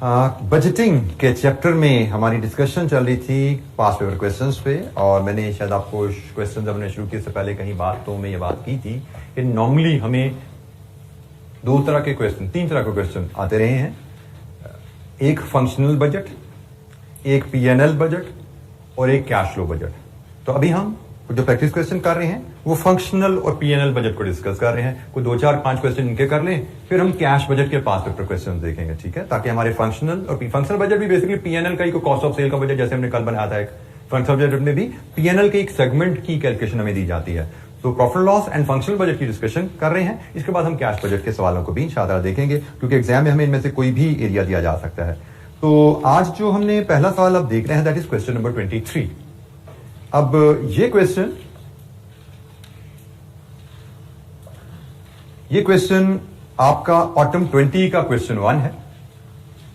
Budgeting के chapter में हमारी डिस्कशन चल रही थी पास पेपर क्वेश्चंस पे, और मैंने शायद आपको क्वेश्चन जब हमने शुरू किए से पहले कहीं बातों में ये बात की थी कि नॉर्मली हमें तीन तरह के क्वेश्चन आते रहे हैं। एक फंक्शनल बजट, एक पीएनएल बजट और एक कैश फ्लो बजट। तो अभी हम जो प्रैक्टिस क्वेश्चन कर रहे हैं वो फंक्शनल और पीएनएल बजट को डिस्कस कर रहे हैं। कोई 2, 4, 5 क्वेश्चन इनके कर लें, फिर हम कैश बजट के पास पेपर क्वेश्चन देखेंगे, ठीक है, ताकि हमारे फंक्शनल बजट भी बेसिकली पीएनएल का ही कॉस्ट ऑफ सेल का बजट जैसे हमने कल बनाया था। एक फंक्शनल बजट में भी पीएनएल के एक सेगमेंट की कैलकुलेशन हमें दी जाती है। तो profit loss and functional budget की डिस्कशन कर रहे हैं। इसके बाद हम कैश बजट के सवालों को भी इंशाअल्लाह देखेंगे, क्योंकि एग्जाम में हमें इनमें से कोई भी एरिया दिया जा सकता है। तो आज जो हमने पहला सवाल अब देख रहे हैं दैट इज क्वेश्चन नंबर 23। अब ये क्वेश्चन आपका ऑटम 20 का क्वेश्चन 1 है,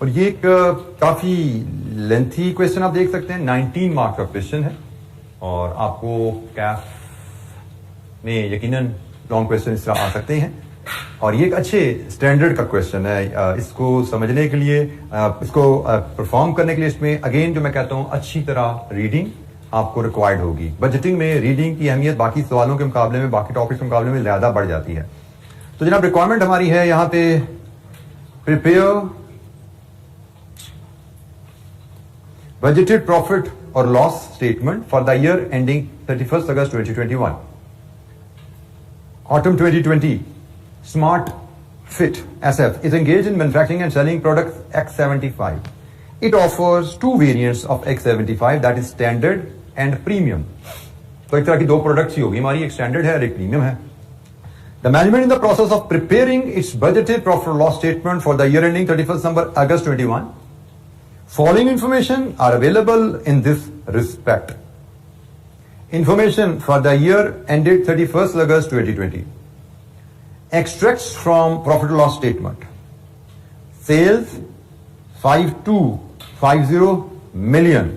और ये एक काफी लेंथी क्वेश्चन आप देख सकते हैं। 19 मार्क्स का क्वेश्चन है, और आपको कैफ में यकीनन लॉन्ग क्वेश्चन इस तरह आ सकते हैं, और ये एक अच्छे स्टैंडर्ड का क्वेश्चन है। इसको समझने के लिए, इसको परफॉर्म करने के लिए इसमें अगेन जो मैं कहता हूं अच्छी तरह रीडिंग आपको रिक्वायर्ड होगी। बजटिंग में रीडिंग की अहमियत बाकी सवालों के मुकाबले में, बाकी टॉपिक्स के मुकाबले में ज्यादा बढ़ जाती है। तो जनाब रिक्वायरमेंट हमारी है यहां पे, प्रिपेयर बजटेड प्रॉफिट और loss statement for the year ending 31 August 2021। Autumn 2020, Smart Fit SF is engaged in manufacturing and selling products X75. It offers two variants of X75, that is standard and premium. तो एक तरह की दो products ही होगी हमारी, एक standard है और एक प्रीमियम है। The management in the process of preparing its budgeted profit or loss statement for the year ending 31st August 21. Following information are available in this respect. Information for the year ended 31st August 2020. Extracts from profit and loss statement. Sales 5250 million.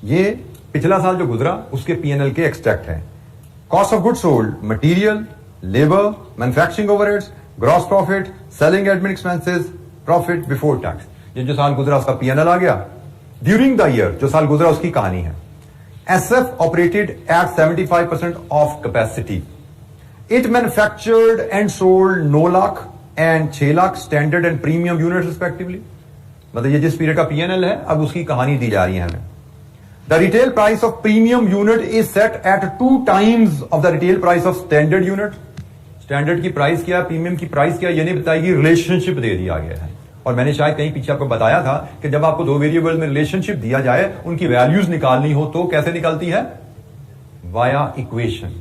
ये पिछला साल जो गुजरा उसके PNL के extract हैं। Cost of good sold, material, labour, manufacturing overheads, gross profit, selling admin expenses, profit before tax. ये जो साल गुजरा उसका पीएनएल आ गया। ड्यूरिंग द ईयर जो साल गुजरा उसकी कहानी है। SF operated at 75% of capacity. It manufactured and sold 9 lakh and 6 lakh standard and premium units respectively. मतलब ये जिस पीरियड का PNL है अब उसकी कहानी दी जा रही है हमें। The retail price of premium unit is set at 2 times of the retail price of standard unit. Standard की प्राइस क्या, प्रीमियम की प्राइस क्या, ये नहीं बताएगी, रिलेशनशिप दे दिया गया है। और मैंने शायद कहीं पीछे आपको बताया था कि जब आपको दो वेरिएबल में रिलेशनशिप दिया जाए, उनकी वैल्यूज निकालनी हो तो कैसे निकलती है, वाया इक्वेशन।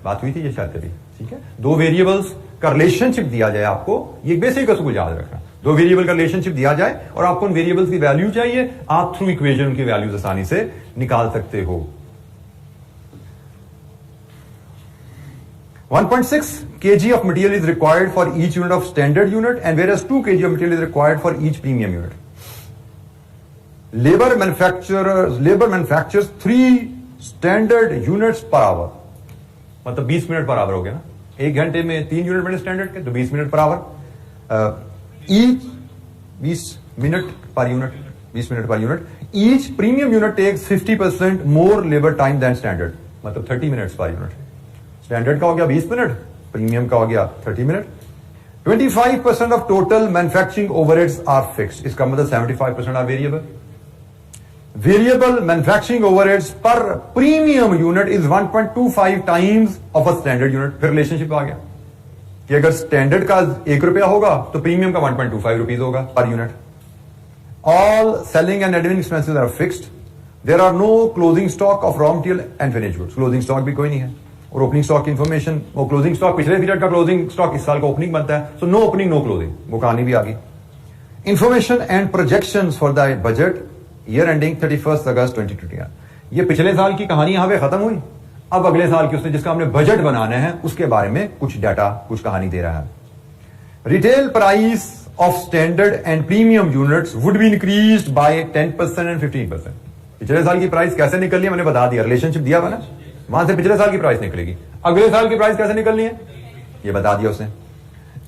बात हुई थी ये शायद कभी, ठीक है। दो वेरिएबल्स का रिलेशनशिप दिया जाए आपको, ये बेसिक उसको याद रखना। दो वेरिएबल का रिलेशनशिप दिया जाए और आपको उन वेरिएबल्स की वैल्यू चाहिए, आप थ्रू इक्वेशन उनकी वैल्यूज आसानी से निकाल सकते हो। 1.6 kg of material is required for each unit of standard unit, and whereas 2 kg of material is required for each premium unit. Labor manufactures 3 standard units per hour. मतलब 20 minute per our हो गया ना, एक घंटे में 3 unit बने standard के, तो 20 minute per hour. Each 20 minute per unit. Each premium unit takes 50% more labour time than standard, मतलब 30 मिनट्स पर यूनिट। स्टैंडर्ड का हो गया 20 मिनट, प्रीमियम का हो गया 30 minute. 25% of total manufacturing overheads are fixed, इसका मतलब 75% are variable. Variable manufacturing overheads पर premium unit is 1.25 times of a standard unit. फिर रिलेशनशिप आ गया कि अगर स्टैंडर्ड का 1 रुपया होगा तो प्रीमियम का 1.25 रुपीज होगा per unit. All selling and admin expenses are fixed. There are no closing stock of raw material and finished goods. Closing stock भी कोई नहीं है, और ओपनिंग स्टॉक की इंफॉर्मेशन, वो क्लोजिंग स्टॉक पिछले पीरियड का क्लोजिंग स्टॉक इस साल का ओपनिंग बनता है, so no opening no closing, वो कहानी भी आ गई। Information and projections for the budget year ending 31 August 2021। ये पिछले साल की कहानी यहां पे खत्म हुई, अब अगले साल की उसने जिसका हमने बजट बनाना है उसके बारे में कुछ डाटा, कुछ कहानी दे रहा है। Retail price of standard and premium units would be increased by 10% and 15%। पिछले साल की प्राइस कैसे निकल रही है मैंने बता दिया, रिलेशनशिप दिया हुआ ना, वहां से पिछले साल की प्राइस निकलेगी। अगले साल की प्राइस कैसे निकलनी है ये बता दिया उसने।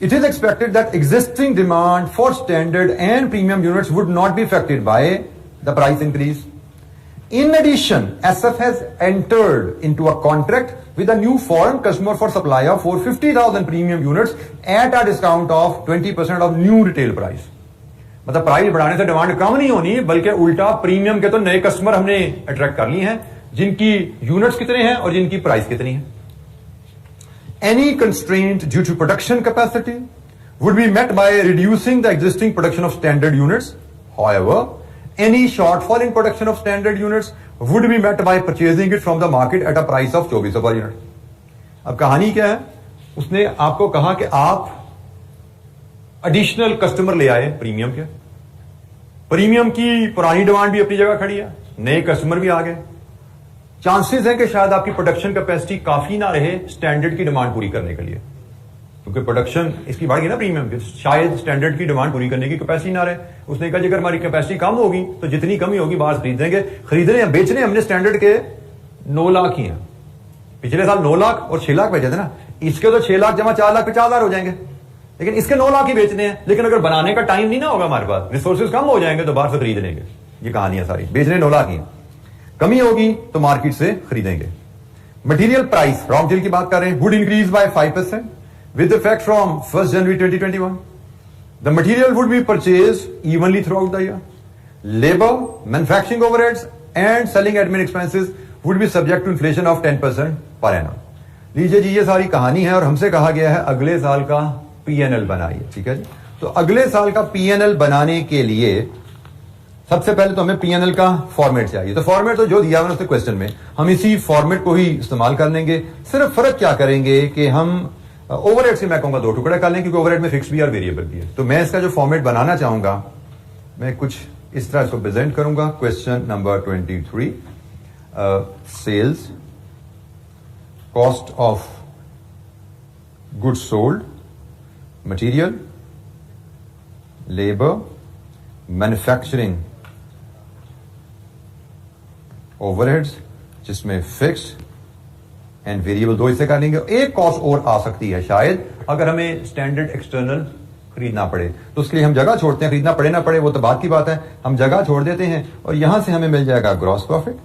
It is expected that existing demand for standard and premium units would not be affected by the price increase. In addition, SF has entered into a contract with a new foreign customer for supply of 450,000 premium units at a discount of 20% of new retail price. मतलब price बढ़ाने से demand कम नहीं होनी, बल्कि उल्टा premium के तो नए कस्टमर हमने अट्रैक्ट कर लिए हैं, जिनकी यूनिट्स कितने हैं और जिनकी प्राइस कितनी है. Any constraint due to production capacity would be met by reducing the existing production of standard units. However, any shortfall in production of standard units would be met by purchasing it from the market at a price of 2400 per unit. अब कहानी क्या है? उसने आपको कहा कि आप additional customer ले आए प्रीमियम के. प्रीमियम की पुरानी डिमांड भी अपनी जगह खड़ी है, नए कस्टमर भी आ गए. चांसेस है कि शायद आपकी प्रोडक्शन कैपेसिटी काफी ना रहे स्टैंडर्ड की डिमांड पूरी करने के लिए, क्योंकि प्रोडक्शन इसकी बढ़ गई ना प्रीमियम की, शायद स्टैंडर्ड की डिमांड पूरी करने की कैपेसिटी ना रहे. उसने कहा अगर हमारी कैपेसिटी कम होगी तो जितनी कमी होगी बाहर से खरीदेंगे. खरीदने या बेचने हमने स्टैंडर्ड के 9 लाख ही हैं. पिछले साल 9 लाख और 6 लाख बेचे थे ना. इसके तो 6 लाख जमा 4 लाख 50,000 हो जाएंगे, लेकिन इसके 9 लाख ही बेचने हैं. लेकिन अगर बनाने का टाइम नहीं ना होगा हमारे पास, रिसोर्सेज कम हो जाएंगे तो बाहर से खरीद लेंगे. ये कहानी है सारी. बेचने 9 लाख ही है, कमी होगी तो मार्केट से खरीदेंगे. मटेरियल प्राइस, रॉ मटेरियल की बात कर रहे हैं, would increase by 5% with effect from 1 January 2021. The material would be purchase evenly throughout the year. Labour, manufacturing overheads and selling admin expenses would be subject to inflation of 10% per annum. लीजिए जी, ये सारी कहानी है और हमसे कहा गया है अगले साल का पीएनएल बनाइए. ठीक है जी. तो अगले साल का पीएनएल बनाने के लिए सबसे पहले तो हमें पीएनएल का फॉर्मेट चाहिए. तो फॉर्मेट तो जो दिया हुआ है क्वेश्चन में, हम इसी फॉर्मेट को ही इस्तेमाल कर लेंगे. सिर्फ फर्क क्या करेंगे कि हम ओवरहेड से मैं कहूंगा 2 टुकड़े कर लें, क्योंकि ओवरहेड में फिक्स भी और वेरिएबल भी है. तो मैं इसका जो फॉर्मेट बनाना चाहूंगा, मैं कुछ इस तरह इसको प्रेजेंट करूंगा. Question number 23, sales, cost of goods sold, material, labour, manufacturing overheads, जिसमें फिक्स्ड एंड वेरिएबल 2 हिस्से कर लेंगे. एक कॉस्ट और आ सकती है शायद, अगर हमें स्टैंडर्ड एक्सटर्नल खरीदना पड़े, तो उसके लिए हम जगह छोड़ते हैं. खरीदना पड़े ना पड़े वो तो बात की बात है, हम जगह छोड़ देते हैं और यहां से हमें मिल जाएगा ग्रॉस प्रॉफिट.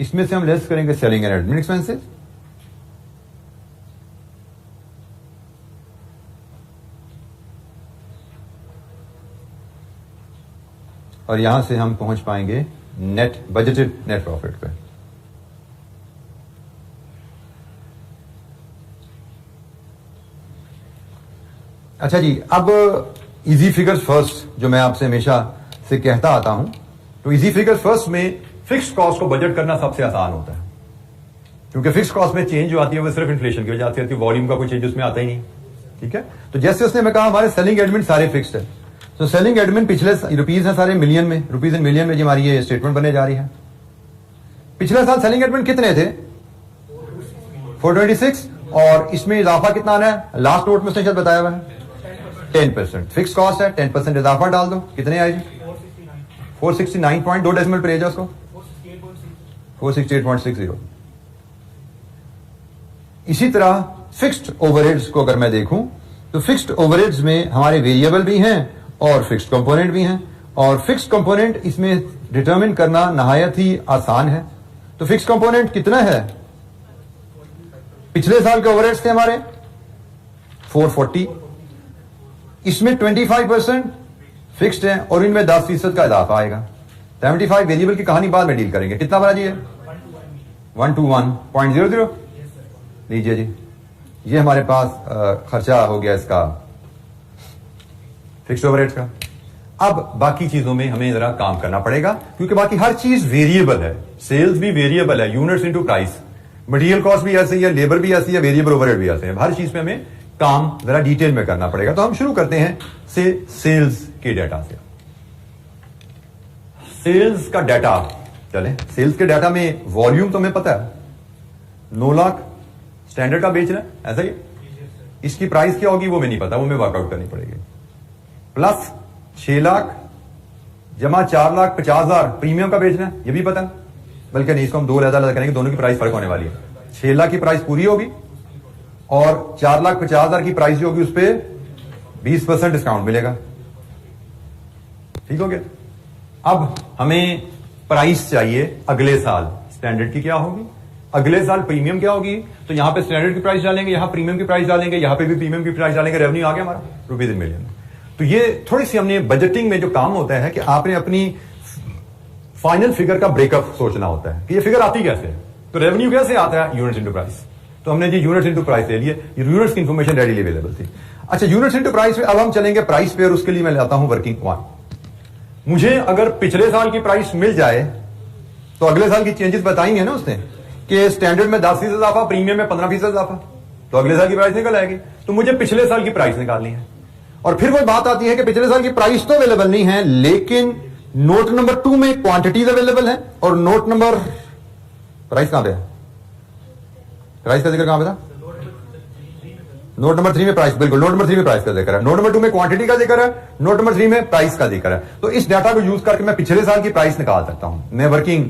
इसमें से हम लेस करेंगे सेलिंग एंड एडमिन एक्सपेंसेस, और यहां से हम पहुंच पाएंगे नेट बजटेड नेट प्रॉफिट पे. अच्छा जी, अब इजी फिगर्स फर्स्ट जो मैं आपसे हमेशा से कहता आता हूं, तो इजी फिगर्स फर्स्ट में फिक्स्ड कॉस्ट को बजट करना सबसे आसान होता है, क्योंकि फिक्स्ड कॉस्ट में चेंज जो आती है वो सिर्फ इन्फ्लेशन की वजह से आती है, वॉल्यूम का कोई चेंज उसमें आता ही नहीं. ठीक है. तो जैसे उसने मैं कहा हमारे सेलिंग एडमिन सारे फिक्स्ड है. तो सेलिंग एडमिन पिछले रुपीज है सारे मिलियन में, रुपीज इन मिलियन में जी हमारी ये स्टेटमेंट बनने जा रही है. पिछले साल सेलिंग एडमिन कितने थे? 426, और इसमें इजाफा कितना आना है? लास्ट नोट में उसने शायद बताया हुआ है 10%. फिक्स कॉस्ट है, 10% इजाफा डाल दो, कितने आए जी? 469.2 डेसिमल पर उसको 468.60. इसी तरह फिक्स्ड ओवरहेड्स को अगर मैं देखूं तो फिक्स्ड ओवरहेड्स में हमारे वेरिएबल भी हैं और फिक्स्ड कंपोनेंट भी हैं, और फिक्स्ड कंपोनेंट इसमें डिटरमिन करना नहायत ही आसान है. तो फिक्स्ड कंपोनेंट कितना है? पिछले साल के ओवरहेड्स थे हमारे 440, इसमें 25% फिक्स्ड है और इनमें 10% का इजाफा आएगा. 75 वेरिएबल की कहानी बाद में डील करेंगे. कितना बना जी? 121.00. लीजिए जी, ये हमारे पास खर्चा हो गया इसका फिक्स्ड ओवरहेड्स का. अब बाकी चीजों में हमें जरा काम करना पड़ेगा, क्योंकि बाकी हर चीज वेरिएबल है. सेल्स भी वेरिएबल है, units into price. Material cost भी ऐसे ही है, लेबर भी ऐसी है, वेरिएबल ओवरहेड भी ऐसे हैं. हर चीज में हमें काम जरा डिटेल में करना पड़ेगा. तो हम शुरू करते हैं से सेल्स के डाटा से. सेल्स का डाटा चले. सेल्स के डाटा में वॉल्यूम तो हमें पता है 9 लाख स्टैंडर्ड का बेचना, ऐसा ही. इसकी प्राइस क्या होगी वो मैं नहीं पता, वो मैं वर्कआउट करनी पड़ेगी. प्लस 6 लाख जमा 4,50,000 प्रीमियम का बेचना है, ये भी पता है. बल्कि नहीं, इसको हम 2 अलग अलग करेंगे, दोनों की प्राइस फर्क होने वाली है. 6 लाख की प्राइस पूरी होगी और 4,50,000 की प्राइस जो होगी उस पर 20% डिस्काउंट मिलेगा। ठीक हो गया। अब हमें प्राइस चाहिए अगले साल, स्टैंडर्ड की क्या होगी, अगले साल प्रीमियम क्या होगी, तो यहां पे स्टैंडर्ड की प्राइस डालेंगे, यहां प्रीमियम की प्राइस डालेंगे, यहां पे भी प्रीमियम की प्राइस डालेंगे, रेवेन्यू आ गया हमारा रुपीज इन मिलियन। तो ये थोड़ी सी हमने बजटिंग में जो काम होता है कि आपने अपनी फाइनल फिगर का ब्रेकअप सोचना होता है कि ये फिगर आती कैसे है। तो रेवेन्यू कैसे आता है, यूनिट्स इनटू प्राइस। तो हमने जी यूनिट्स इनटू प्राइस ले लिए, यूनिट्स की इंफॉर्मेशन रेडीली अवेलेबल थी। अच्छा, यूनिट्स इनटू प्राइस में अब हम चलेंगे प्राइस पे, और उसके लिए मैं लाता हूं वर्किंग वन। मुझे अगर पिछले साल की प्राइस मिल जाए तो अगले साल की चेंजेस बताएंगे ना उसने कि स्टैंडर्ड में 10% इजाफा, प्रीमियम में 15% इजाफा, तो अगले साल की प्राइस निकल आएगी। तो मुझे पिछले साल की प्राइस निकालनी है। और फिर वो बात आती है कि पिछले साल की प्राइस तो अवेलेबल नहीं है, लेकिन नोट नंबर 2 में क्वांटिटीज अवेलेबल है, और नोट नंबर प्राइस कहां पे है, प्राइस का जिक्र कहां पे था, नोट नंबर 3 में प्राइस, बिल्कुल नोट नंबर 3 में प्राइस का जिक्र है, नोट नंबर 2 में क्वांटिटी का जिक्र है, नोट नंबर 3 में प्राइस का जिक्र है। तो इस डाटा को यूज करके मैं पिछले साल की प्राइस निकाल सकता हूं। मैं वर्किंग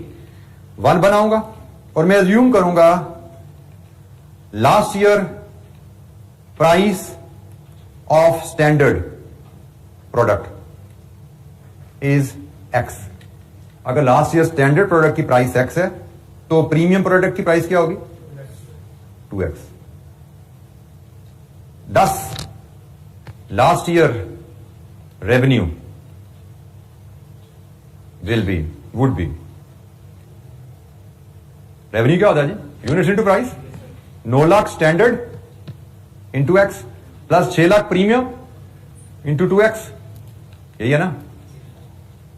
1 बनाऊंगा और मैं अज्यूम करूंगा last year price of standard product is x. अगर लास्ट ईयर स्टैंडर्ड प्रोडक्ट की प्राइस एक्स है तो प्रीमियम प्रोडक्ट की प्राइस क्या होगी, 2x। 10 last year revenue would be, revenue क्या होता है जी, units into price, 9 lakh standard into x plus 6 lakh premium into 2x, यही है ना।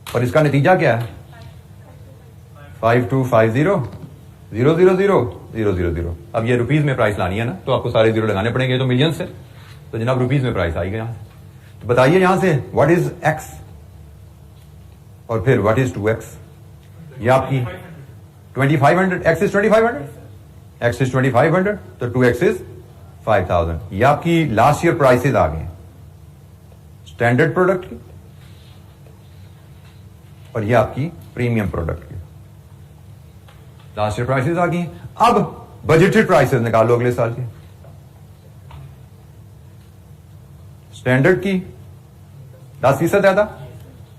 और इसका नतीजा क्या है, 5250,000,000। अब ये रुपीज में प्राइस लानी है ना, तो आपको सारे जीरो लगाने पड़ेंगे, तो मिलियन से, तो जनाब रुपीज में प्राइस आएगी यहां से। तो बताइए यहां से व्हाट इज एक्स और फिर व्हाट इज 2x। ये आपकी 2500, एक्स इज 2500, एक्स इज 2500, तो 2x इज 5000। ये आपकी लास्ट ईयर प्राइसेस आ गए स्टैंडर्ड प्रोडक्ट की, और ये आपकी प्रीमियम प्रोडक्ट की लास्ट ईयर प्राइसेस आ गई। अब बजटेड प्राइसेस निकालो अगले साल की। स्टैंडर्ड की 10% ज्यादा,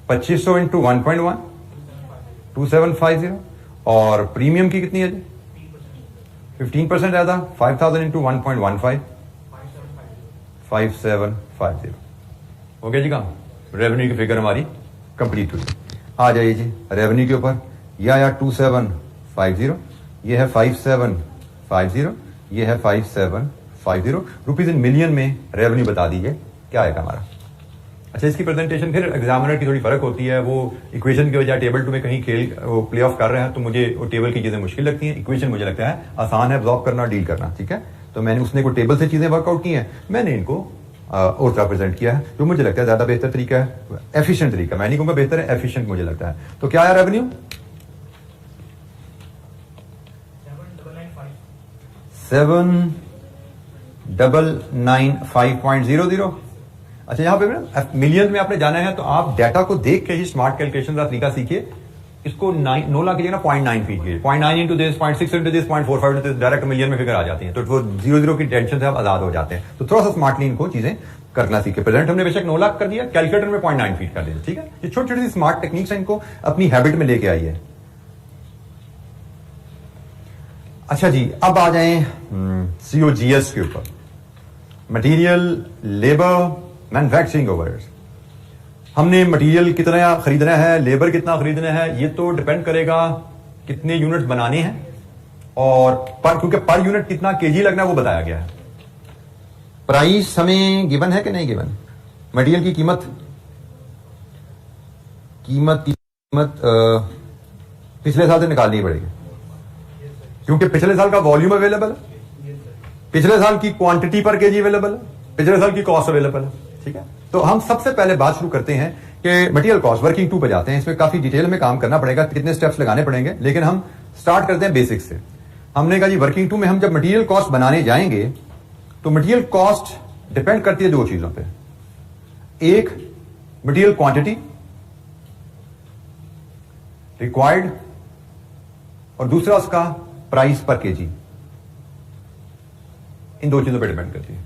2500 इंटू 1.1, 2750। और प्रीमियम की कितनी है जी, 15% ज्यादा, 5000 इंटू 1.15, 5750। हो गया जी काम, रेवेन्यू की फिगर हमारी कंप्लीट हुई। आ जाइए जी रेवेन्यू के ऊपर, यह आया 2750, ये है 5750, ये है 5750। रुपीज इन मिलियन में रेवेन्यू बता दीजिए क्या आएगा हमारा। अच्छा, इसकी प्रेजेंटेशन फिर एग्जामिनर की थोड़ी फर्क होती है, वो इक्वेशन की वजह टेबल 2 में कहीं खेल वो प्ले ऑफ कर रहे हैं, तो मुझे वो टेबल की चीजें मुश्किल लगती हैं। इक्वेशन मुझे लगता है आसान है एब्जॉर्ब करना, डील करना, ठीक है। तो मैंने उसने को टेबल से चीजें वर्कआउट की हैं, मैंने इनको और रिप्रेजेंट किया है, जो मुझे लगता है ज्यादा बेहतर तरीका है, एफिशिएंट तरीका। मैं नहीं कहूंगा बेहतर है, एफिशिएंट मुझे लगता है। तो क्या आया रेवेन्यू, 7,995.00। अच्छा, यहां पे मिलियन में आपने जाना है, तो आप डाटा को देख के ही स्मार्ट कैलकुलेशन का तरीका सीखिए। इसको 9 लाख कीजिएगा ना, 0.9 फीट कीजिए, 0.9 into this, 0.6 into this, 0.45 into this, direct million में फिगर आ जाती है। तो वो 0 की टेंशन से आप आजाद हो जाते हैं। तो थोड़ा सा स्मार्टली इनको चीजें करना सीखे। प्रेजेंट हमने बेशक 9 लाख कर दिया, कैलकुलेटर में 0.9 फीट कर दिया, ठीक है। ये छोटी छोटी स्मार्ट टेक्निक्स है, इनको अपनी हैबिट में लेके आइए। अच्छा जी, अब आ जाए COGS के ऊपर, मटेरियल, लेबर, मैन्युफैक्चरिंग ओवरहेड्स। हमने मटेरियल कितना खरीदना है, लेबर कितना खरीदना है, ये तो डिपेंड करेगा कितने यूनिट बनाने हैं, और क्योंकि पर यूनिट कितना केजी लगना है वो बताया गया है। प्राइस हमें गिवन है कि नहीं गिवन, मटेरियल की कीमत पिछले साल से निकालनी पड़ेगी, क्योंकि पिछले साल का वॉल्यूम अवेलेबल है, पिछले साल की क्वांटिटी पर केजी अवेलेबल है, पिछले साल की कॉस्ट अवेलेबल है, ठीक है। तो हम सबसे पहले बात शुरू करते हैं कि मटेरियल कॉस्ट, वर्किंग 2 पे जाते हैं। इसमें काफी डिटेल में काम करना पड़ेगा, कितने स्टेप्स लगाने पड़ेंगे, लेकिन हम स्टार्ट करते हैं बेसिक्स से। हमने कहा जी वर्किंग 2 में हम जब मटेरियल कॉस्ट बनाने जाएंगे तो मटेरियल कॉस्ट डिपेंड करती है 2 चीजों पे, एक मटेरियल क्वांटिटी रिक्वायर्ड, और दूसरा उसका प्राइस पर केजी। इन दो चीजों पर डिपेंड करती है।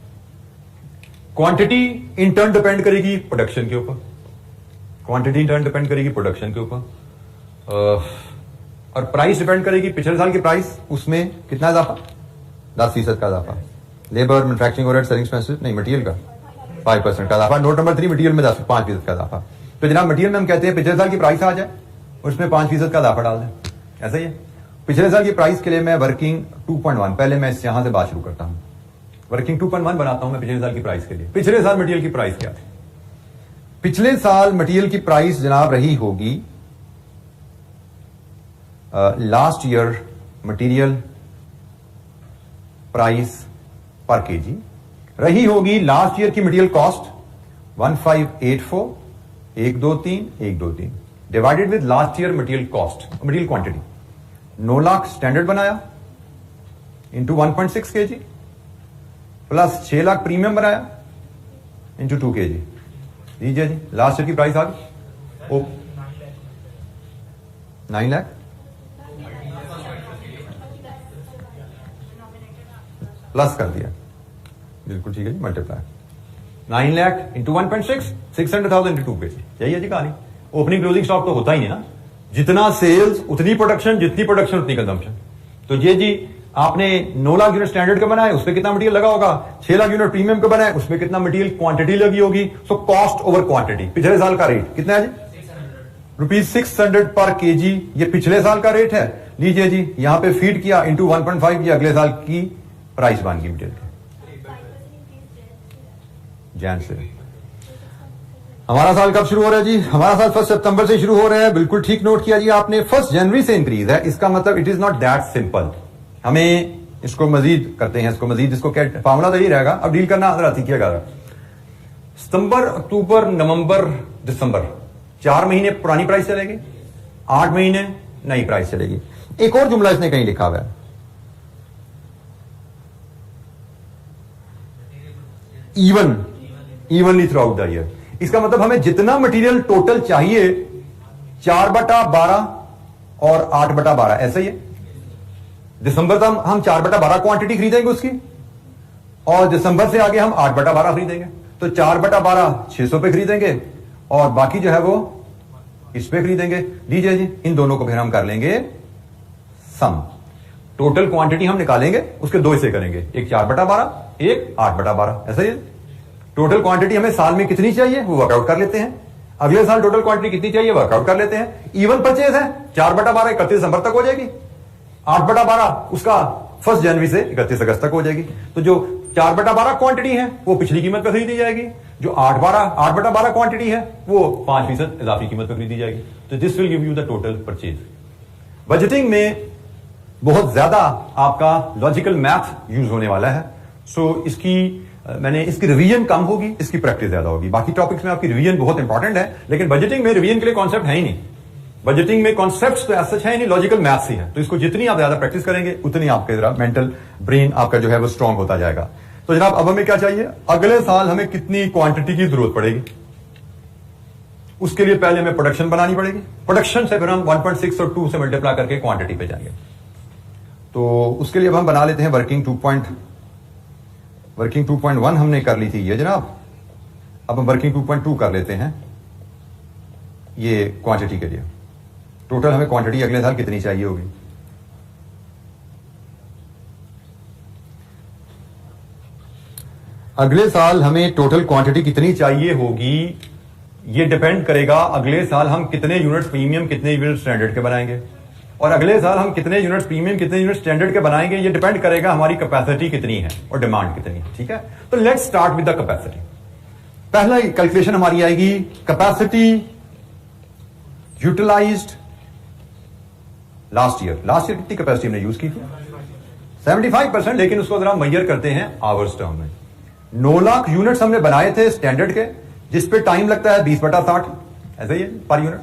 क्वांटिटी इन टर्न डिपेंड करेगी प्रोडक्शन के ऊपर, क्वांटिटी इन टर्न डिपेंड करेगी प्रोडक्शन के ऊपर, और प्राइस डिपेंड करेगी पिछले साल की प्राइस, उसमें कितना इजाफा, 10% का इजाफा। Labour, manufacturing overhead, selling expenses, नहीं मटेरियल का 5% का इजाफा। नोट नंबर 3, मटेरियल में 5% का इजाफा। तो जनाब मटेरियल में हम कहते हैं पिछले साल की प्राइस आ जाए, उसमें 5% का इजाफा डाल दें, ऐसा ही है। पिछले साल की प्राइस के लिए मैं वर्किंग 2.1, पहले मैं यहां से बात शुरू करता हूं, वर्किंग 2.1 बनाता हूं मैं पिछले साल की प्राइस के लिए। पिछले साल मटेरियल की प्राइस क्या थी? पिछले साल मटेरियल की प्राइस जनाब रही होगी, last year material price per kg रही होगी, लास्ट ईयर की material cost 1584,123,123 divided with last year material cost, material quantity 9 lakh standard बनाया into 1.6 kg plus 6 lakh premium बनाया इंटू 2 केजी। लीजिए जी, लास्ट ईयर की प्राइस आ गई 9 लाख प्लस कर दिया, बिल्कुल ठीक है जी, multiply 9 lakh into 1.6, 600,000 into 2 kg. यही है जी कहानी। ओपनिंग क्लोजिंग स्टॉक तो होता ही नहीं ना, जितना सेल्स उतनी प्रोडक्शन, जितनी प्रोडक्शन उतनी कंजम्पशन। तो ये जी आपने 9 लाख यूनिट स्टैंडर्ड का बनाया, उसमें कितना मटेरियल लगा होगा, 6 लाख यूनिट प्रीमियम का बनाया, उसमें कितना मटेरियल क्वांटिटी लगी होगी। सो कॉस्ट ओवर क्वांटिटी, पिछले साल का रेट कितना है जी, ₹600 पर केजी, ये पिछले साल का रेट है। लीजिए जी, यहां पे फीड किया इंटू 1.5, ये अगले साल की प्राइस बन गई मटेरियल की जैन से। हमारा साल कब शुरू हो रहा है जी? हमारा साल 1 सितंबर से शुरू हो रहा है, बिल्कुल ठीक नोट किया जी आपने। 1 जनवरी से इंक्रीज है, इसका मतलब it is not that simple. हमें इसको मजीद करते हैं, इसको मजीद, इसको क्या फार्मूला तो यही रहेगा, अब डील करना जरा सीखिएगा। सितंबर, अक्टूबर, नवंबर, दिसंबर, 4 महीने पुरानी प्राइस चलेगी, 8 महीने नई प्राइस चलेगी। एक और जुमला इसने कहीं लिखा हुआ है, evenly throughout the year. इसका मतलब हमें जितना मटेरियल टोटल चाहिए 4/12 और 8/12, ऐसा ही है। दिसंबर तक हम 4/12 क्वांटिटी खरीदेंगे उसकी, और दिसंबर से आगे हम 8/12 खरीदेंगे। तो 4/12 600 पे खरीदेंगे, और बाकी जो है वो इस पे खरीदेंगे। लीजिए जी, इन दोनों को फिर हम कर लेंगे सम। टोटल क्वांटिटी हम निकालेंगे, उसके 2 हिस्से करेंगे, एक 4/12, एक 8/12, ऐसा ही है। टोटल क्वांटिटी हमें साल में कितनी चाहिए वो वर्कआउट कर लेते हैं, अगले साल टोटल क्वांटिटी कितनी चाहिए वर्कआउट कर लेते हैं। इवन परचेज है, 4/12 31 दिसंबर तक हो जाएगी, 8/12 उसका 1 जनवरी से 31 अगस्त तक हो जाएगी। तो जो 4/12 क्वांटिटी है वो पिछली कीमत पर खरीदी जाएगी, जो 8/12 क्वांटिटी है वो 5% इजाफी कीमत पर खरीदी जाएगी। तो this will give you the total purchase. Budgeting में बहुत ज्यादा आपका लॉजिकल मैथ यूज होने वाला है। सो इसकी इसकी रिवीजन कम होगी, इसकी प्रैक्टिस ज्यादा होगी। बाकी टॉपिक्स में आपकी रिवीजन बहुत इंपॉर्टेंट है, लेकिन बजटिंग में रिवीजन के लिए कॉन्सेप्ट है ही नहीं। बजटिंग में कॉन्सेप्ट्स तो ऐसा है नहीं, लॉजिकल मैथ्स ही है। तो इसको जितनी आप ज्यादा प्रैक्टिस करेंगे उतनी आपके जरा मेंटल ब्रेन आपका जो है वो स्ट्रांग होता जाएगा। तो जनाब अब हमें क्या चाहिए, अगले साल हमें कितनी क्वांटिटी की जरूरत पड़ेगी, उसके लिए पहले हमें प्रोडक्शन बनानी पड़ेगी। प्रोडक्शन से फिर हम 1.6 और 2 से मल्टीप्लाई करके क्वांटिटी पे जाएंगे। तो उसके लिए अब हम बना लेते हैं वर्किंग 2.1 हमने कर ली थी ये जनाब। अब हम वर्किंग 2.2 कर लेते हैं ये क्वांटिटी के लिए। टोटल हमें क्वांटिटी अगले साल कितनी चाहिए होगी, अगले साल हमें टोटल क्वांटिटी कितनी चाहिए होगी, ये डिपेंड करेगा अगले साल हम कितने यूनिट प्रीमियम, कितने यूनिट स्टैंडर्ड के बनाएंगे। और अगले साल हम कितने यूनिट प्रीमियम, कितने यूनिट स्टैंडर्ड के बनाएंगे, ये डिपेंड करेगा हमारी कैपेसिटी कितनी है और डिमांड कितनी है। ठीक है, तो let's start with the capacity. पहला कैलकुलेशन हमारी आएगी capacity utilised last year. Last year कितनी कैपेसिटी हमने यूज की थी, 75%, लेकिन उसको जरा मेजर करते हैं आवर्स टर्म में। 9 लाख यूनिट्स हमने बनाए थे स्टैंडर्ड के, जिस पे टाइम लगता है 20/60, ऐसा ही है पर यूनिट।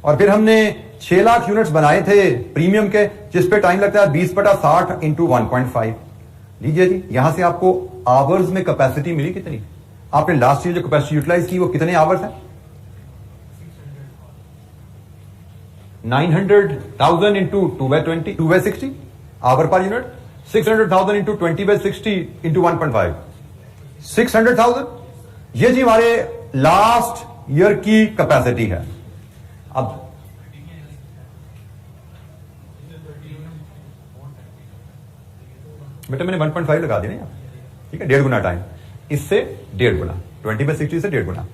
और फिर हमने 6 लाख यूनिट्स बनाए थे प्रीमियम के, जिस पे टाइम लगता है 20/60 इंटू 1.5। लीजिए जी, यहां से आपको आवर्स में कैपेसिटी मिली कितनी। आपने लास्ट ईयर जो कैपेसिटी यूटिलाइज की वो कितने आवर्स है, 900,000 into 2/20, 2/60 hour per unit. 600,000 into 20/60 into 1.5, 600,000। ये जी हमारे लास्ट ईयर की कैपेसिटी है। अब बेटा मैंने 1.5 लगा दिया ना, ठीक है, 1.5 गुना टाइम, इससे 1.5 गुना, 20/60 से 1.5 गुना,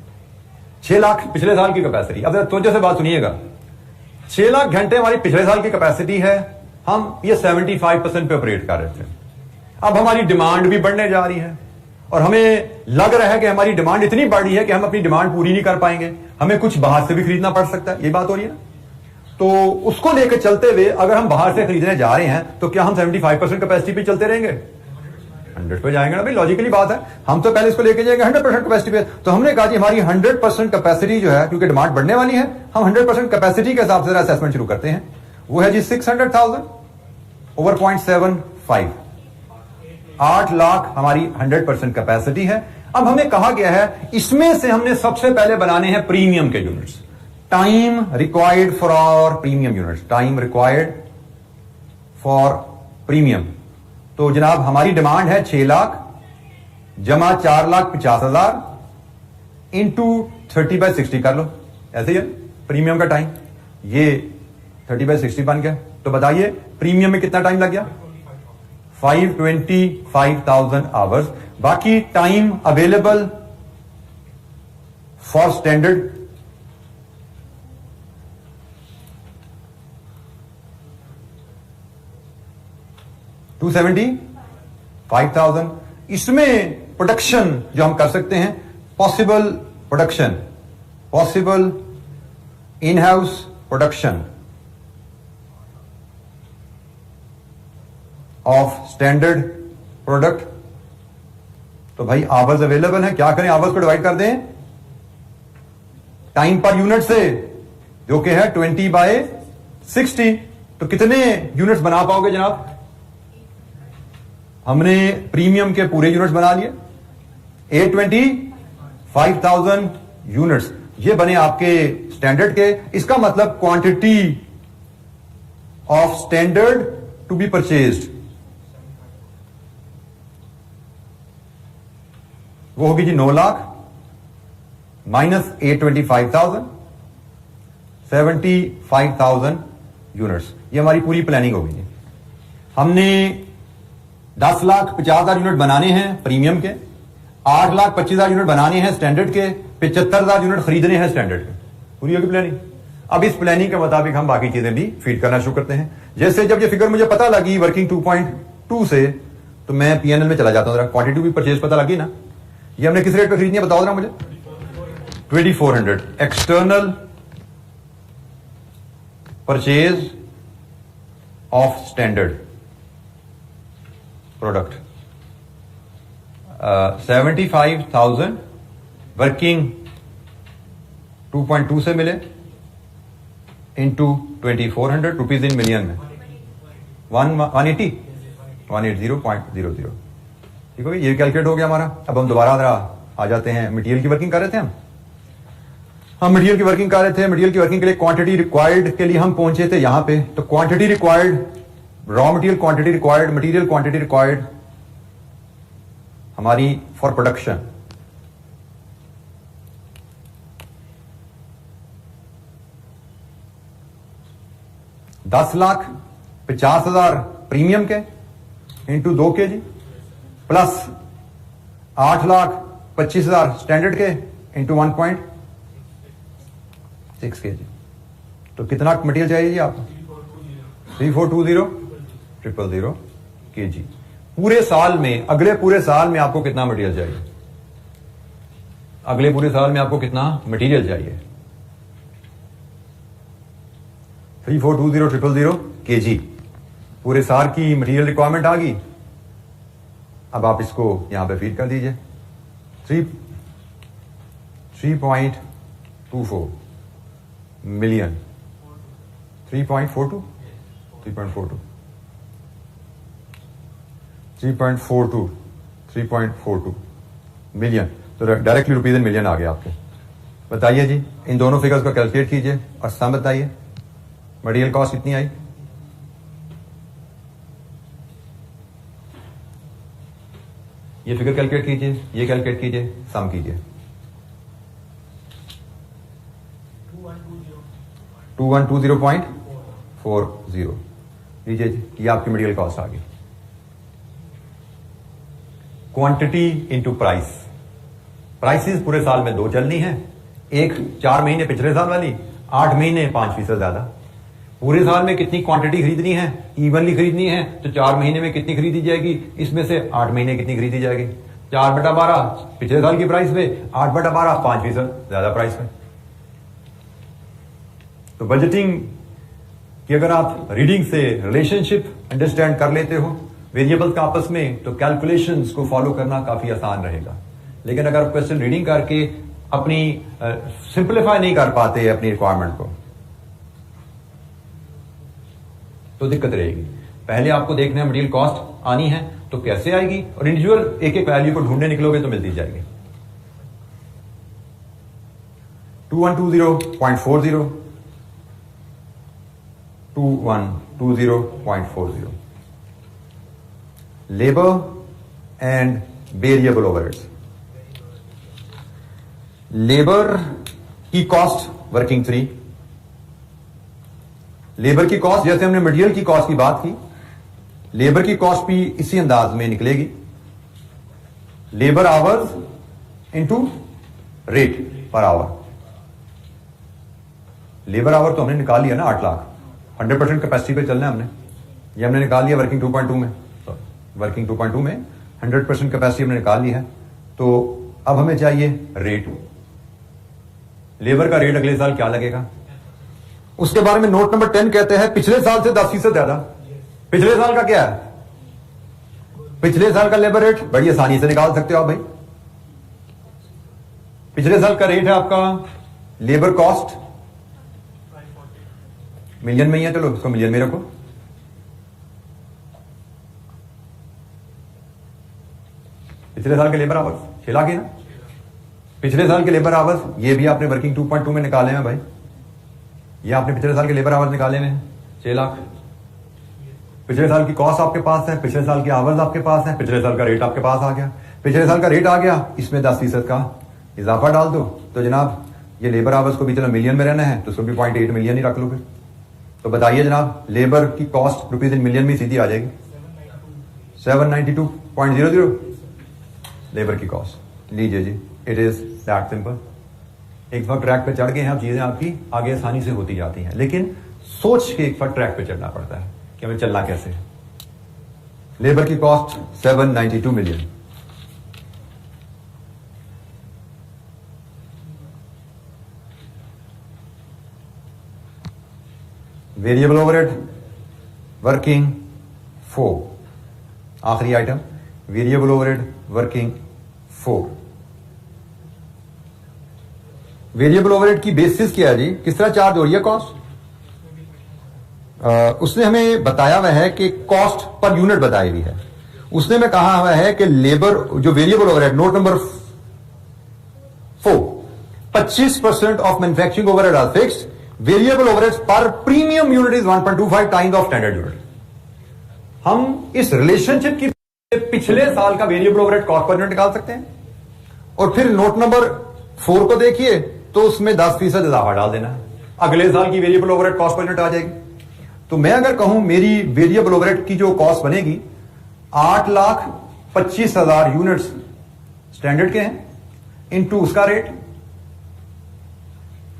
6 लाख पिछले साल की कैपेसिटी। अब तो से बात सुनिएगा, 6 लाख घंटे हमारी पिछले साल की कैपेसिटी है, हम ये 75% पे ऑपरेट कर रहे थे। अब हमारी डिमांड भी बढ़ने जा रही है और हमें लग रहा है कि हमारी डिमांड इतनी बढ़ी है कि हम अपनी डिमांड पूरी नहीं कर पाएंगे, हमें कुछ बाहर से भी खरीदना पड़ सकता है, ये बात हो रही है ना। तो उसको लेकर चलते हुए अगर हम बाहर से खरीदने जा रहे हैं तो क्या हम 75% कैपेसिटी पे चलते रहेंगे? 100 पे जाएंगे ना भाई, लॉजिकली बात है। हम तो पहले इसको लेके जाएंगे 100% कैपेसिटी पे। तो हमने कहा जी हमारी 100% कैपेसिटी जो है, क्योंकि डिमांड बढ़ने वाली है, हम 100% कैपेसिटी के हिसाब से असेसमेंट शुरू करते हैं। वो है जी 600,000 ओवर 0.75, 8 लाख हमारी 100% कैपेसिटी है। अब हमें कहा गया है इसमें से हमने सबसे पहले बनाने हैं प्रीमियम के units, time required for our premium units, time required for premium. तो जनाब हमारी डिमांड है 6 लाख जमा 4,50,000 इंटू 30/60 कर लो, ऐसे ही है प्रीमियम का टाइम, ये 30/60 बन गया। तो बताइए प्रीमियम में कितना टाइम लग गया? 525,000 आवर्स। बाकी टाइम अवेलेबल फॉर स्टैंडर्ड 275,000। इसमें प्रोडक्शन जो हम कर सकते हैं, possible production, possible in house production of standard product. तो भाई आवर्स अवेलेबल है, क्या करें, आवर्स को डिवाइड कर दें टाइम पर यूनिट से, जो कि है 20/60। तो कितने यूनिट्स बना पाओगे जनाब? हमने प्रीमियम के पूरे यूनिट्स बना लिए, 825,000 यूनिट्स ये बने आपके स्टैंडर्ड के। इसका मतलब quantity of standard to be purchased वो होगी जी 9 लाख माइनस 825,000, 75,000 यूनिट्स। ये हमारी पूरी प्लानिंग होगी जी। हमने 10,50,000 यूनिट बनाने हैं प्रीमियम के, 8,25,000 यूनिट बनाने हैं स्टैंडर्ड के, 75,000 यूनिट खरीदने हैं स्टैंडर्ड के। पूरी होगी प्लानिंग। अब इस प्लानिंग के मुताबिक हम बाकी चीजें भी फीड करना शुरू करते हैं। जैसे जब ये फिगर मुझे पता लगी वर्किंग 2.2 से, तो मैं पीएनएल में चला जाता हूं। क्वांटिटी भी परचेज पता लगी ना, ये हमने किस रेट पे खरीदनी है बताओ जरा मुझे? 2400 external purchase of standard product, 75,000 working 2.2 से मिले इंटू 2400 रुपीज इन मिलियन में 180.00। ठीक हो गया, ये कैलकुलेट हो गया हमारा। अब हम दोबारा आ जाते हैं, मटेरियल की वर्किंग कर रहे थे हम मटेरियल की वर्किंग कर रहे थे। मटेरियल की वर्किंग के लिए क्वांटिटी रिक्वायर्ड के लिए हम पहुंचे थे यहां पे। तो quantity required, raw material quantity required, material quantity required हमारी फॉर प्रोडक्शन, $10,50,000 प्रीमियम के इंटू 2 kg प्लस 8,25,000 स्टैंडर्ड के इंटू 1.6 kg। तो कितना मटेरियल चाहिए जी आपको? 3420,000 kg। पूरे साल में, अगले पूरे साल में आपको कितना मटेरियल चाहिए? अगले पूरे साल में आपको कितना मटेरियल चाहिए? 3420,000 kg पूरे साल की मटेरियल रिक्वायरमेंट आ गई। अब आप इसको यहां पे फीड कर दीजिए। 3.24 मिलियन, 3.42 मिलियन। तो डायरेक्टली रुपीज इन मिलियन आ गया आपके। बताइए जी, इन दोनों फिगर्स को कैलकुलेट कीजिए और सम बताइए मटेरियल कॉस्ट कितनी आई? ये फिगर कैलकुलेट कीजिए, ये कैलकुलेट कीजिए, सम कीजिए। 2120.40 लीजिए जी, ये आपकी मटेरियल कॉस्ट आ गई। Quantity into price. प्राइसेस पूरे साल में दो चलनी है, एक 4 महीने पिछले साल वाली, 8 महीने 5% ज्यादा। पूरे साल में कितनी क्वांटिटी खरीदनी है, इवनली खरीदनी है, तो 4 महीने में कितनी खरीदी जाएगी, इसमें से 8 महीने कितनी खरीदी जाएगी। 4/12 पिछले साल की प्राइस पे, 8/12 5% ज्यादा प्राइस पे। तो बजटिंग कि अगर आप रीडिंग से रिलेशनशिप अंडरस्टैंड कर लेते हो वेरिएबल्स का आपस में, तो कैलकुलेशंस को फॉलो करना काफी आसान रहेगा। लेकिन अगर आप क्वेश्चन रीडिंग करके अपनी सिंप्लीफाई नहीं कर पाते अपनी रिक्वायरमेंट को, तो दिक्कत रहेगी। पहले आपको देखना है मटेरियल कॉस्ट आनी है तो कैसे आएगी, और इंडिविजुअल एक एक वैल्यू को ढूंढने निकलोगे तो मिलती जाएगी। 2120.40 2120.40 labour and variable overheads. Labour की कॉस्ट वर्किंग 3, लेबर की कॉस्ट जैसे हमने मटेरियल की कॉस्ट की बात की, लेबर की कॉस्ट भी इसी अंदाज में निकलेगी, labour hours into rate per hour. Labour our तो हमने निकाल लिया ना 8 लाख, 100% कैपेसिटी पे चलना है हमने, ये हमने निकाल लिया वर्किंग 2.2 में, वर्किंग 2.2 में 100% कैपेसिटी हमने निकाल ली है। तो अब हमें चाहिए रेट, लेबर का रेट अगले साल क्या लगेगा, उसके बारे में नोट नंबर 10 कहते हैं पिछले साल से 10% ज्यादा। पिछले साल का क्या है, पिछले साल का लेबर रेट बड़ी आसानी से निकाल सकते हो आप भाई। पिछले साल का रेट है आपका लेबर कॉस्ट मिलियन में ही है, चलो उसको मिलियन में रखो। पिछले साल के लेबर आवर्स 6 लाख है ना, पिछले साल के लेबर आवर्स ये भी आपने वर्किंग 2.2 में निकाले हैं भाई, ये आपने पिछले साल के लेबर आवर्स निकाले हैं 6 लाख। पिछले साल की कॉस्ट आपके पास है, पिछले साल के आवर्स आपके पास है, पिछले साल का रेट आपके पास आ गया, पिछले साल का रेट आ गया, इसमें 10% का इजाफा डाल दो, तो जनाब ये लेबर आवर्स को भी चलो मिलियन में रहना है तो उसको भी 0.8 मिलियन ही रख लो फिर। तो बताइए जनाब लेबर की कॉस्ट रुपीज इन मिलियन में सीधी आ जाएगी, 792.00 लेबर की कॉस्ट। लीजिए जी, इट इज दैट सिंपल। एक बार ट्रैक पे चढ़ गए हैं आप, चीजें आपकी आगे आसानी से होती जाती हैं, लेकिन सोच के एक बार ट्रैक पे चलना पड़ता है कि हमें चलना कैसे है। लेबर की cost 792 million, variable overhead working 4, आखिरी item variable overhead working 4। Variable overhead की बेसिस क्या है जी, किस तरह चार्ज हो रही है कॉस्ट, उसने हमें बताया हुआ है कि कॉस्ट पर यूनिट बताई हुई है। उसने में कहा हुआ है कि लेबर जो variable overhead, note number 4, 25% of manufacturing overhead are fixed, variable overheads पर premium unit is 1.25 times of standard unit. हम इस रिलेशनशिप की पिछले साल का variable overhead cost per unit निकाल सकते हैं, और फिर नोट नंबर 4 को देखिए तो उसमें 10% इजाफा डाल देना है, अगले साल की variable overhead cost per unit आ जाएगी। तो मैं अगर कहूं मेरी वेरिएबल ओवरहेड की जो कॉस्ट बनेगी 8,25,000 यूनिट्स स्टैंडर्ड के हैं, इनटू उसका रेट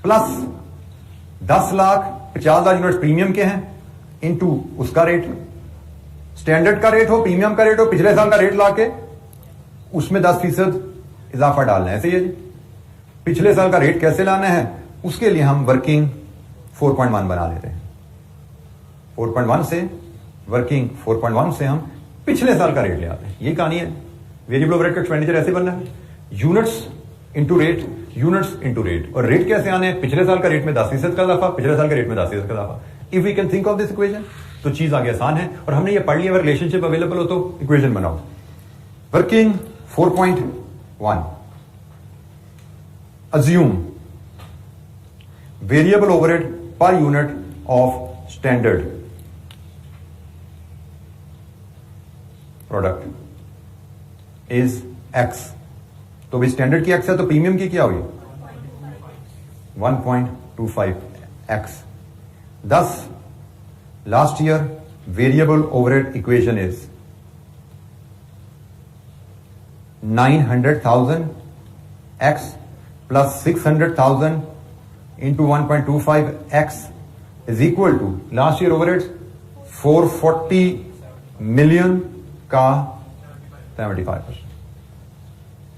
प्लस 10,50,000 यूनिट्स प्रीमियम के हैं, इनटू उसका रेट, स्टैंडर्ड का रेट हो प्रीमियम का रेट हो, पिछले साल का रेट लाके उसमें 10% इजाफा डालना है। ऐसे ही है जी, पिछले साल का रेट कैसे लाना है उसके लिए हम वर्किंग 4.1 बना लेते हैं। 4.1 से वर्किंग 4.1 से हम पिछले साल का रेट ले आते हैं। ये कहानी है, वेरिएबल ओवरहेड का एक्सपेंडिचर ऐसे बनना है, units into rate, units into rate, और रेट कैसे आने हैं, पिछले साल का रेट में 10% का इजाफा, पिछले साल के रेट में 10% का इजाफा। If we can think of this equation तो चीज आगे आसान है, और हमने ये पढ़ लिया, अगर रिलेशनशिप अवेलेबल हो तो इक्वेशन बनाओ। Working 4.1, assume variable overhead per unit of standard product is x. तो भाई स्टैंडर्ड की एक्स है तो प्रीमियम की क्या होगी 1.25 x. thus last year variable overhead equation is 900,000 x plus 600,000 into 1.25 x is equal to last year overheads 440 million का 75%।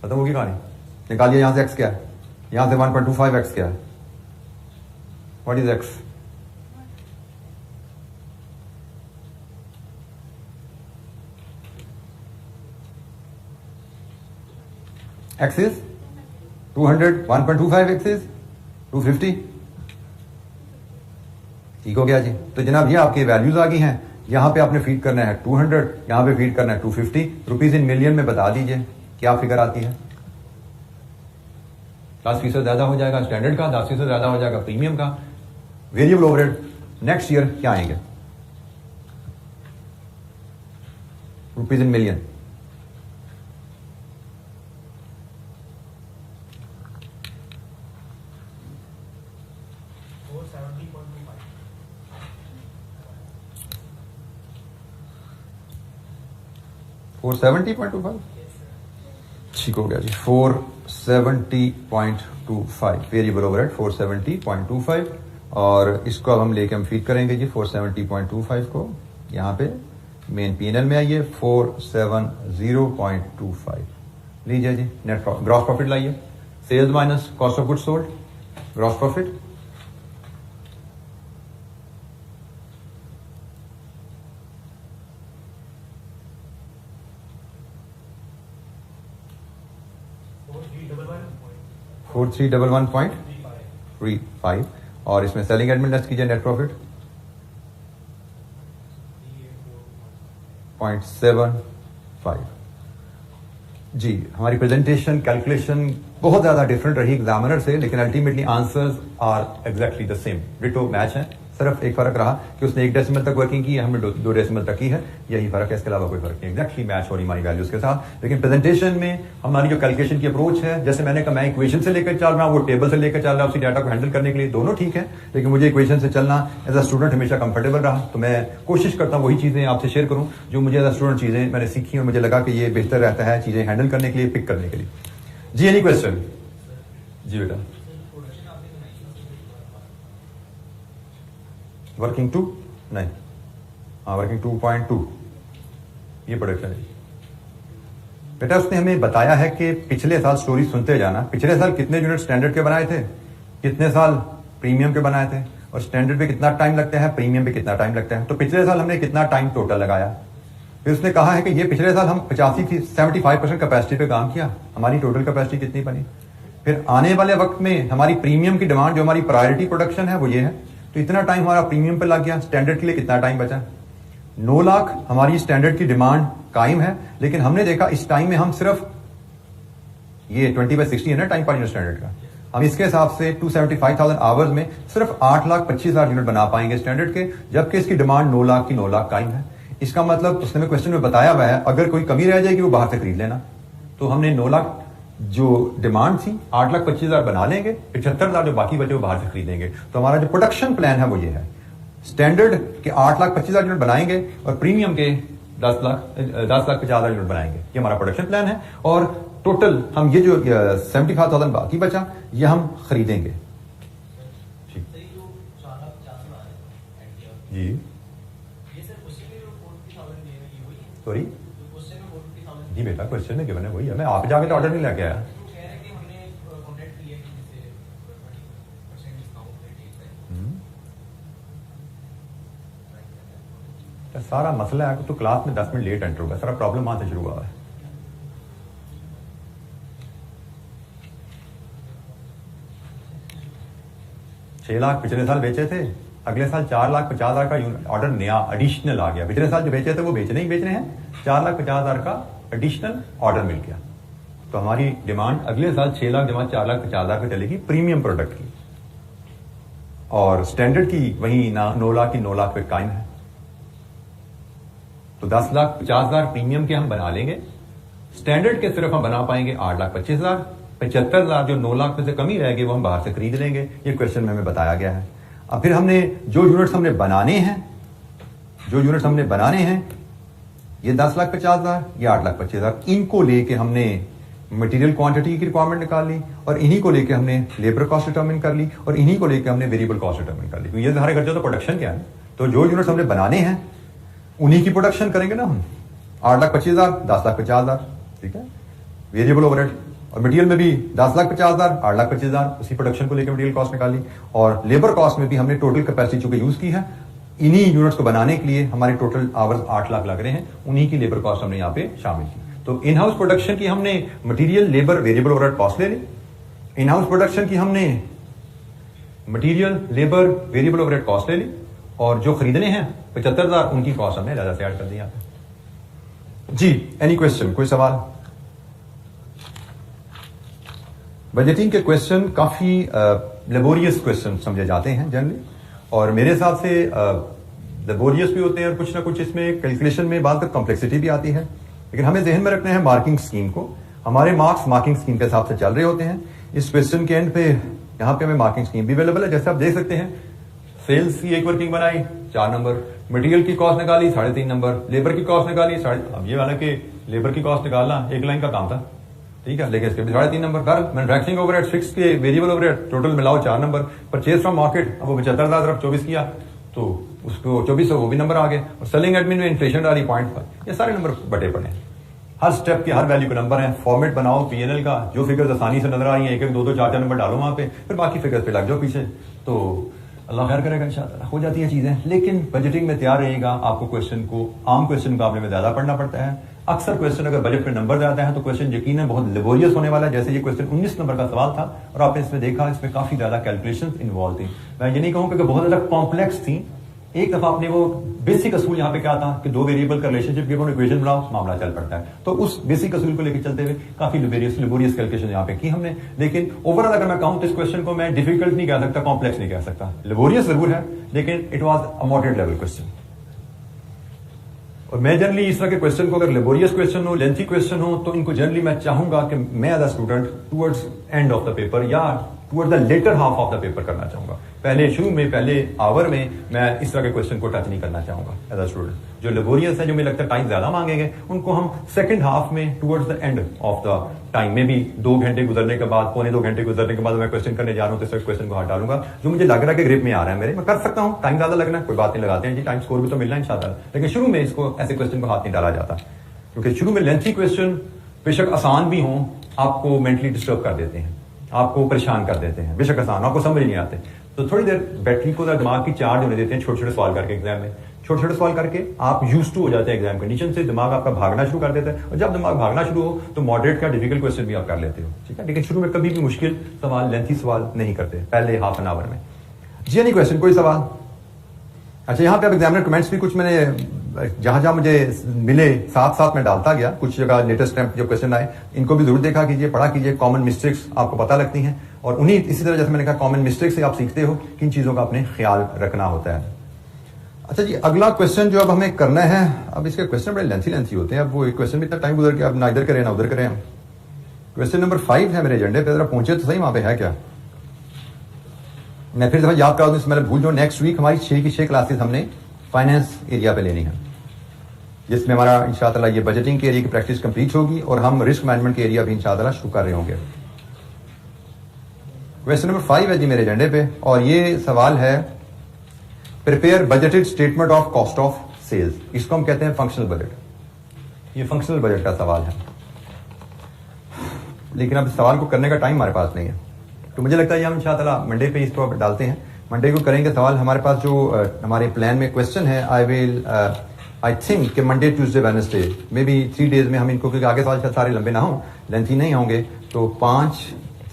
खत्म होगी कहानी। निकालिए यहां से x क्या है, यहां से 1.25 x क्या है, what is x? x is 200, 1.25 x is 250। ठीक हो गया जी। तो जनाब ये आपकी वैल्यूज आ गई हैं, यहां पे आपने फीड करना है 200, यहां पे फीड करना है 250 रुपीज इन मिलियन में। बता दीजिए क्या फिगर आती है। 10% ज्यादा हो जाएगा स्टैंडर्ड का, 10% ज्यादा हो जाएगा प्रीमियम का। वेरिएबल ओवरहेड नेक्स्ट ईयर क्या आएंगे रुपीज इन मिलियन। $470.25 ठीक हो गया जी। 470.25 वेरिएबल ओवरहेड 470.25 और इसको अब हम लेके हम फीड करेंगे जी 470.25 को यहाँ पे मेन P&L में आइए 470.25 लीजिए जी। नेट ग्रॉस प्रॉफिट लाइए, sales minus cost of goods sold, gross profit $4311.35 और इसमें सेलिंग एडमिन लेस कीजिए नेट प्रॉफिट 0.75 जी। हमारी प्रेजेंटेशन कैलकुलेशन बहुत ज्यादा डिफरेंट रही एग्जामिनर से, लेकिन ultimately answers are exactly the same, ditto match है। सिर्फ एक फर्क रहा कि उसने 1 डेसिमल तक वर्किंग की है, हमने 2 डेसिमल तक की है, यही फर्क है, इसके अलावा कोई फर्क नहीं। एग्जैक्टली मैच हो रही हमारी वैल्यूज के साथ। लेकिन प्रेजेंटेशन में हमारी जो कैलकुलेशन की अप्रोच है, जैसे मैंने कहा मैं इक्वेशन से लेकर चल रहा हूं, वो टेबल से लेकर चल रहा है, उसी डाटा को हैंडल करने के लिए दोनों ठीक है, लेकिन मुझे इक्वेशन से चलना एज अ स्टूडेंट हमेशा कंफर्टेबल रहा। तो मैं कोशिश करता हूँ वही चीजें आपसे शेयर करूँ जो मुझे एज अ स्टूडेंट चीजें मैंने सीखी और मुझे लगा कि ये बेहतर रहता है चीजें हैंडल करने के लिए, पिक करने के लिए। जी एनी क्वेश्चन? जी बेटा। वर्किंग 2 नहीं, हाँ वर्किंग 2.2 ये प्रोडक्शन है बेटा। उसने हमें बताया है कि पिछले साल स्टोरी सुनते जाना, पिछले साल कितने यूनिट स्टैंडर्ड के बनाए थे, कितने साल प्रीमियम के बनाए थे, और स्टैंडर्ड पे कितना टाइम लगता है, प्रीमियम पे कितना टाइम लगता है। तो पिछले साल हमने कितना टाइम टोटल लगाया। फिर उसने कहा है कि ये पिछले साल हम 75% कैपेसिटी पे काम किया, हमारी टोटल कैपेसिटी कितनी बनी। फिर आने वाले वक्त में हमारी प्रीमियम की डिमांड, जो हमारी प्रायोरिटी प्रोडक्शन है, वो ये है, तो इतना टाइम हमारा प्रीमियम पे लग गया। स्टैंडर्ड के लिए कितना टाइम बचा, 9 लाख हमारी स्टैंडर्ड की डिमांड कायम है, लेकिन हमने देखा इस टाइम में हम सिर्फ ये 20/60 है ना टाइम पर यूनिट स्टैंडर्ड का, हम इसके हिसाब से 275,000 आवर्स में सिर्फ 8,25,000 यूनिट बना पाएंगे स्टैंडर्ड के, जबकि इसकी डिमांड 9 लाख की 9 लाख कायम है। इसका मतलब उसने में क्वेश्चन में बताया हुआ है अगर कोई कमी रह जाएगी वो बाहर से खरीद लेना। तो हमने 9 लाख जो डिमांड थी 8,25,000 बना लेंगे, 75,000 जो बाकी बचे वो बाहर से खरीदेंगे। तो हमारा जो प्रोडक्शन प्लान है वो ये है, स्टैंडर्ड के 8,25,000 यूनिट बनाएंगे और प्रीमियम के 10,50,000 यूनिट बनाएंगे। ये हमारा प्रोडक्शन प्लान है। और टोटल हम ये जो 75,000 बाकी बचा ये हम खरीदेंगे। जी सॉरी जी बेटा, क्वेश्चन में गिवन है वही है, मैं आप जाके तो ऑर्डर नहीं लेके आया। सारा मसला है तो क्लास में 10 मिनट लेट एंटर होगा, सारा प्रॉब्लम वहां से शुरू हुआ है। छह लाख पिछले साल बेचे थे, अगले साल 4,50,000 का ऑर्डर नया एडिशनल आ गया। पिछले साल जो बेचे थे वो बेचने ही बेचने हैं, 4,50,000 का एडिशनल ऑर्डर मिल गया। तो हमारी डिमांड अगले साल 6 लाख जमा 4,50,000 पे चलेगी प्रीमियम प्रोडक्ट की, और स्टैंडर्ड की वही 9 लाख की 9 लाख पे कायम है। तो 10,50,000 प्रीमियम के हम बना लेंगे, स्टैंडर्ड के सिर्फ हम बना पाएंगे 8,25,000, 75,000 जो 9 लाख में से कमी रहेगी वो हम बाहर से खरीद लेंगे। ये क्वेश्चन में हमें बताया गया है। अब फिर हमने जो यूनिट्स हमने बनाने हैं ये 10,50,000, ये 8,25,000, इनको लेके हमने मटेरियल क्वांटिटी की रिक्वायरमेंट निकाल ली और इन्हीं को लेके हमने लेबर कॉस्ट डिटरमिन कर ली और इन्हीं को लेके हमने वेरिएबल कॉस्ट डिटरमिन कर ली। तो ये सारे खर्चे तो प्रोडक्शन क्या है, तो जो यूनिट्स हमने बनाने हैं उन्हीं की प्रोडक्शन करेंगे ना हम। 8,25,000, 10,50,000, ठीक है, वेरिएबल ओवरहेड। और मटेरियल में भी 10,50,000, 8,25,000 उसी प्रोडक्शन को लेकर मटेरियल कॉस्ट निकाली। और लेबर कॉस्ट में भी हमने टोटल कैपेसिटी चूंकि यूज की है, इन्हीं यूनिट्स को बनाने के लिए हमारे टोटल आवर्स 8 लाख लग रहे हैं, उन्हीं की लेबर कॉस्ट हमने यहाँ पे शामिल की। तो इन हाउस प्रोडक्शन की हमने material, labour, variable overhead cost ले ली। इन हाउस प्रोडक्शन की हमने material, labour, variable overhead cost ले ली और जो खरीदने हैं 75,000 उनकी कॉस्ट हमने ज्यादा से ऐड कर दी यहाँ पे। जी, एनी क्वेश्चन, कोई सवाल? बजटिंग के क्वेश्चन काफी लेबोरियस क्वेश्चन समझे जाते हैं जनरली, और मेरे हिसाब से लेबोरियस भी होते हैं और कुछ ना कुछ इसमें कैलकुलेशन में बात कॉम्प्लेक्सिटी भी आती है, लेकिन हमें ध्यान में रखना है मार्किंग स्कीम को। हमारे मार्क्स मार्किंग स्कीम के हिसाब से चल रहे होते हैं। इस क्वेश्चन के एंड पे यहाँ पे हमें मार्किंग स्कीम भी अवेलेबल है। जैसे आप देख सकते हैं, सेल्स की एक वर्किंग बनाई 4 नंबर, मटेरियल की कॉस्ट निकाली 3.5 नंबर, लेबर की कॉस्ट निकाली अब ये वाला कि लेबर की कॉस्ट निकालना एक लाइन का काम था, ठीक है, लेकिन इसके 3.5 नंबर। कर मैन्युफैक्चरिंग ओवरहेड, फिक्स के वेरिएबल ओवरहेड टोटल मिलाओ 4 नंबर। परचेज फ्रॉम मार्केट, अब वो 75,000 तरफ 24 किया तो उसको 2400 वो भी नंबर आ गए। और सेलिंग एडमिन में इन्फ्लेशन डाली 0.5, ये सारे नंबर बटे पड़े हैं। हर स्टेप के हर वैल्यू के नंबर है। फॉर्मेट बनाओ पीएनएल का, जो फिगर्स आसानी से नजर आ रही है 1-1, 2-2, 4-4 नंबर डालो वहां पे, फिर बाकी फिगर्स पे लग जाओ पीछे, तो अल्लाह खैर करेगा इंशाअल्लाह, हो जाती है चीजें। लेकिन बजटिंग में तैयार रहेगा, आपको क्वेश्चन को आम क्वेश्चन मुकाबले में ज्यादा पढ़ना पड़ता है। अक्सर क्वेश्चन अगर बजट पे नंबर ज्यादा है तो क्वेश्चन यकीनन बहुत लेबोरियस होने वाला है। जैसे ये क्वेश्चन 19 नंबर का सवाल था और आपने इसमें देखा इसमें काफी ज्यादा कैलकुलेशंस इन्वॉल्व थी। मैं ये नहीं कहूंगा कि बहुत ज्यादा कॉम्प्लेक्स थी। एक दफा आपने वो बेसिक असूल यहाँ पे क्या था कि 2 वेरिएबल का रिलेशनशिप गिवन इक्वेशन बनाओ, मामला चल पड़ता है। तो उस बेसिक असूल को लेकर चलते हुए काफी लेबोरियस कैलकुलेशन यहाँ पे की हमने। लेकिन ओवरऑल अगर मैं कहूं तो इस क्वेश्चन को मैं डिफिकल्ट नहीं कह सकता, कॉम्प्लेक्स नहीं कह सकता। लेबोरियस जरूर है लेकिन it was a moderate level question. और मैं जनरली इस तरह के क्वेश्चन को, अगर लेबोरियस क्वेश्चन हो, लेंथी क्वेश्चन हो, तो इनको जनरली मैं चाहूंगा कि मैं as a student towards end of the paper या towards the latter half of the paper करना चाहूंगा। पहले शुरू में, पहले आवर में मैं इस तरह के क्वेश्चन को टच नहीं करना चाहूंगा एज अ स्टूडेंट। जो लेबोरियस है, जो मुझे लगता है टाइम ज्यादा मांगेंगे, उनको हम सेकंड हाफ में towards the end of the time में भी 2 घंटे गुजरने के बाद, 2.25 घंटे गुजरने के बाद मैं क्वेश्चन करने जा रहा हूं तो इस क्वेश्चन को हाथ डालूंगा जो मुझे लग रहा है कि ग्रिप में आ रहा है मेरे, मैं कर सकता हूं। टाइम ज्यादा लगना है, कोई बात नहीं, लगाते हैं जी, टाइम स्कोर भी तो मिलना है इंशाल्लाह। लेकिन शुरू में इसको ऐसे क्वेश्चन को हाथ नहीं डाला जाता, क्योंकि शुरू में लेंथी क्वेश्चन बेशक आसान भी हों, आपको मेंटली डिस्टर्ब कर देते हैं, आपको परेशान कर देते हैं। बेशक आसान, आपको समझ नहीं आते, तो थोड़ी देर बैटरी को दिमाग की चार्ज होने देते हैं छोटे छोटे सवाल करके। एग्जाम में छोटे छोटे सवाल करके आप यूज्ड टू हो जाते हैं एग्जाम कंडीशन से, दिमाग आपका भागना शुरू कर देता है। और जब दिमाग भागना शुरू हो तो मॉडरेट का डिफिकल्ट क्वेश्चन भी आप कर लेते हो, ठीक है। लेकिन शुरू में कभी भी मुश्किल सवाल, लेंथी सवाल नहीं करते पहले हाफ एन आवर में। जी एनी क्वेश्चन, कोई सवाल? अच्छा, यहाँ पे अब एग्जामिनर कमेंट्स भी कुछ मैंने जहां जहां मुझे मिले साथ साथ में डालता गया। कुछ जगह लेटेस्ट टाइम जो क्वेश्चन आए इनको भी जरूर देखा कीजिए, पढ़ा कीजिए। कॉमन मिस्टेक्स आपको पता लगती हैं और उन्हीं इसी तरह जैसे मैंने कहा कॉमन मिस्टेक्स से आप सीखते हो किन चीजों का आपने ख्याल रखना होता है। अच्छा जी, अगला क्वेश्चन जो अब हमें करना है, अब इसके क्वेश्चन बड़े लेंथी होते हैं। अब वो एक क्वेश्चन भी इतना टाइम गुजर के अब ना इधर करें ना उधर करें। क्वेश्चन नंबर 5 है मेरे एजेंडे पे, जरा पहुंचे तो सही वहां पे है क्या। मैं फिर दफा याद करा दूं, इससे मैंने भूल जाऊं। नेक्स्ट वीक हमारी 6 की 6 क्लासेस हमने फाइनेंस एरिया पे लेनी है, जिसमें हमारा इंशाअल्लाह ये बजटिंग के एरिया की प्रैक्टिस कंप्लीट होगी और हम रिस्क मैनेजमेंट के एरिया भी इंशाअल्लाह शुरू कर रहे होंगे। क्वेश्चन नंबर 5 है जी मेरे एजेंडे पे, और ये सवाल है prepare budgeted statement of cost of sales. इसको हम कहते हैं फंक्शनल बजट। ये फंक्शनल बजट का सवाल है, लेकिन अब इस सवाल को करने का टाइम हमारे पास नहीं है, तो मुझे लगता है ये हम इंशाअल्लाह मंडे पे इसको डालते हैं। मंडे को करेंगे सवाल। हमारे पास जो हमारे प्लान में क्वेश्चन है, आई थिंक कि Monday, Tuesday, Wednesday may be 3 days में हम इनको, क्योंकि आगे सवाल शायद सारे लंबे ना हो, लेंथी नहीं होंगे, तो 5,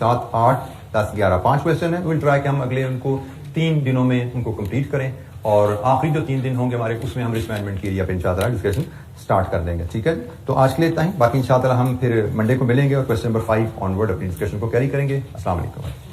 7, 8, 10, 11 5 क्वेश्चन है। विल ट्राई कि हम अगले उनको 3 दिनों में उनको कंप्लीट करें और आखिरी जो 3 दिन होंगे हमारे, उसमें हम रिस्क मैनेजमेंट के एरिया पे इंशाअल्लाह डिस्कशन स्टार्ट कर देंगे, ठीक है। तो आज के लिए इतना ही, बाकी इंशाअल्लाह हम फिर मंडे को मिलेंगे और क्वेश्चन नंबर 5 ऑनवर्ड अपनी डिस्कशन को कैरी करेंगे। अस्सलाम वालेकुम।